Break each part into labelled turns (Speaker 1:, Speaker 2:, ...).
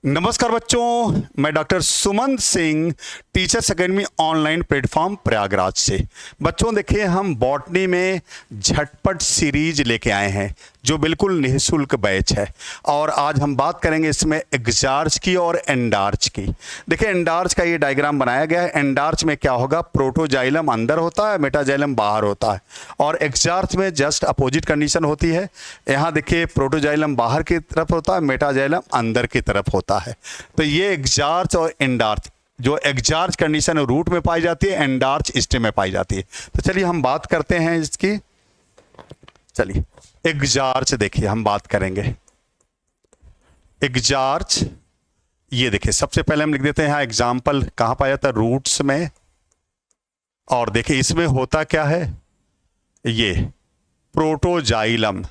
Speaker 1: नमस्कार बच्चों, मैं doctor Sumant Singh teachers academy online platform Prayagraj से। बच्चों देखिए, हम बॉटनी में झटपट सीरीज लेके आए हैं जो बिल्कुल निःशुल्क बैच है और आज हम बात करेंगे इसमें एग्जार्च की और एंडार्च की। देखिए, एंडार्च का ये डायग्राम बनाया गया है। एंडार्च में क्या होगा, प्रोटोजाइलम अंदर होता है, मेटाजाइलम बाहर होता है और एग्जार्च में जस्ट अपोजिट कंडीशन होती है। यहाँ देखिए, प्रोटोजाइलम बाहर की तरफ होता है, मेटाजाइलम अंदर की तरफ होता है। तो ये एग्जार्च और एंडार्च, जो एग्जार्च कंडीशन रूट में पाई जाती है, एंडार्च स्टेम में पाई जाती है। तो चलिए हम बात करते हैं इसकी। चलिए एग्जार्च देखिए, हम बात करेंगे एग्जार्च। ये देखिए, सबसे पहले हम लिख देते हैं यहाँ एग्जाम्पल कहाँ पाया जाता है, रूट्स में। और देखिए इसमें होता क्या है, ये प्रोटोजाइलम,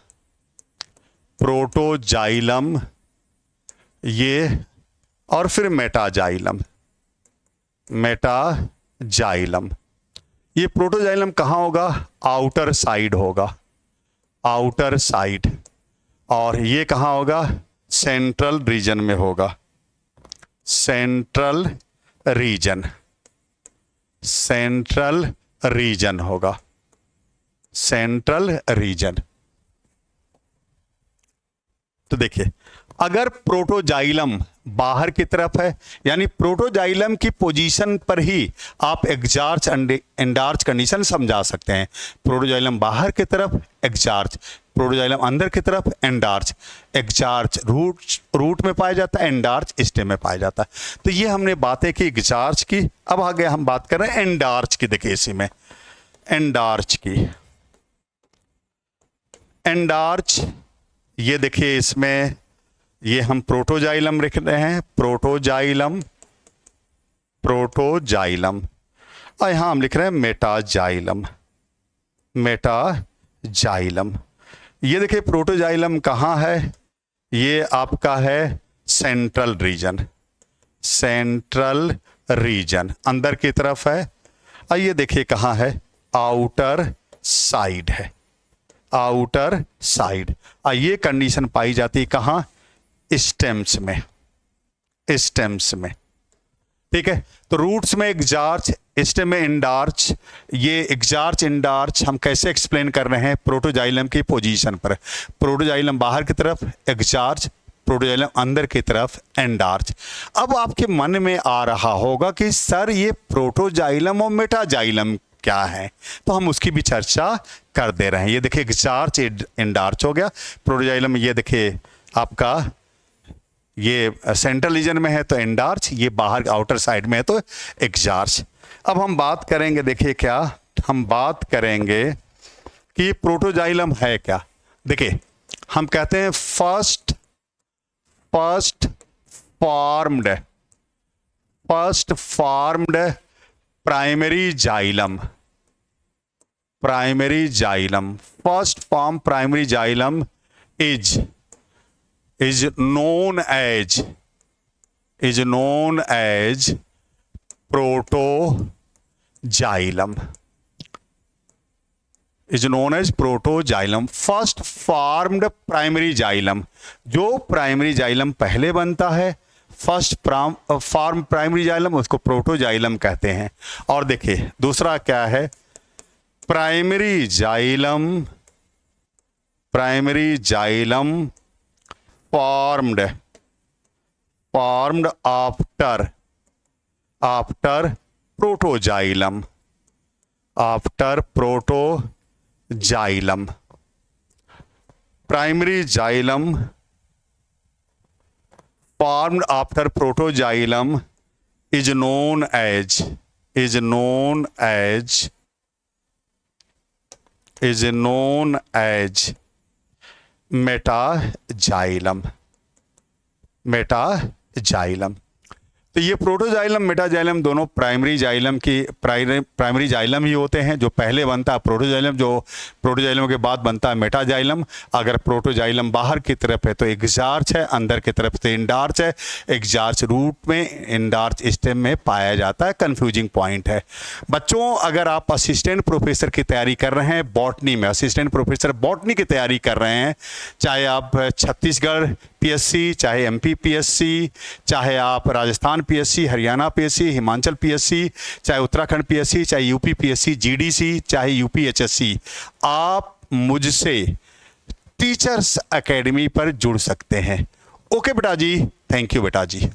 Speaker 1: प्रोटोजाइलम ये, और फिर मेटाजाइलम, मेटाजाइलम। ये प्रोटोजाइलम कहाँ होगा, आउटर साइड होगा, आउटर साइड। और ये कहाँ होगा, सेंट्रल रीजन में होगा, सेंट्रल रीजन, सेंट्रल रीजन होगा, सेंट्रल रीजन। तो देखिए, अगर प्रोटोजाइलम बाहर की तरफ है, यानी प्रोटोजाइलम की पोजीशन पर ही आप एग्जार्च एंडार्च कंडीशन समझा सकते हैं। प्रोटोजाइलम बाहर की तरफ एग्जार्च, प्रोटोजाइलम अंदर की तरफ एंडार्च। एग्जार्च रूट में पाया जाता है, एंडार्च स्टेम में पाया जाता है। तो ये हमने बातें की एग्जार्च की। अब आगे हम बात कर रहे हैं एंडार्च की। देखिए इसी में एंडार्च की, एंडार्च ये देखिए, इसमें ये हम प्रोटोजाइलम लिख रहे हैं, प्रोटोजाइलम, प्रोटोजाइलम। और यहां हम लिख रहे हैं मेटाजाइलम, मेटाजाइलम। ये देखिए प्रोटोजाइलम कहाँ है, ये आपका है सेंट्रल रीजन, सेंट्रल रीजन अंदर की तरफ है। और ये देखिए कहाँ है, आउटर साइड है, आउटर साइड। और ये कंडीशन पाई जाती है कहाँ, स्टेम्स में, स्टेम्स में। ठीक है, तो रूट्स में एग्जार्च, स्टेम में एंडार्च। ये एग्जार्च एंडार्च हम कैसे एक्सप्लेन कर रहे हैं, प्रोटोजाइलम की पोजीशन पर। प्रोटोजाइलम बाहर की तरफ एग्जार्च, प्रोटोजाइलम अंदर की तरफ एंडार्च। अब आपके मन में आ रहा होगा कि सर ये प्रोटोजाइलम और मेटाजाइलम क्या है, तो हम उसकी भी चर्चा कर दे रहे हैं। ये देखिए एग्जार्च एंडार्च हो गया, प्रोटोजाइलम ये देखिए आपका ये सेंट्रल रीजन में है तो एंडार्च, ये बाहर आउटर साइड में है तो एग्जार्च। अब हम बात करेंगे, देखिए क्या हम बात करेंगे कि प्रोटोजाइलम है क्या। देखिए हम कहते हैं first formed, first formed primary xylem, primary xylem. First form primary xylem is known as protoxylem, is known as protoxylem। First formed primary xylem, जो प्राइमरी जाइलम पहले बनता है, फर्स्ट फॉर्म प्राइमरी जाइलम, उसको प्रोटोजाइलम कहते हैं। और देखिए दूसरा क्या है, primary xylem, primary xylem formed after protoxylem, after protoxylem। primary xylem formed after protoxylem is known as metaxylem, metaxylem. तो ये प्रोटोजाइलम मेटाजाइलम दोनों प्राइमरी जाइलम की प्राइमरी जाइलम ही होते हैं। जो पहले बनता है प्रोटोजाइलम, जो प्रोटोजाइलम के बाद बनता है मेटाजाइलम। अगर प्रोटोजाइलम बाहर की तरफ है तो एग्जार्च है, अंदर की तरफ से एंडार्च है। एग्जार्च रूट में, एंडार्च स्टेम में पाया जाता है। कंफ्यूजिंग पॉइंट है बच्चों। अगर आप असिस्टेंट प्रोफेसर की तैयारी कर रहे हैं बॉटनी में, असिस्टेंट प्रोफेसर बॉटनी की तैयारी कर रहे हैं, चाहे आप छत्तीसगढ़ यूपीएससी, चाहे एमपी पीएससी, चाहे आप Rajasthan PSC, Haryana PSC, Himachal PSC, चाहे उत्तराखंड पीएससी, चाहे यूपी पीएससी, जीडीसी, चाहे यूपी एचएससी, आप मुझसे टीचर्स एकेडमी पर जुड़ सकते हैं। ओके बेटा जी, थैंक यू बेटा जी।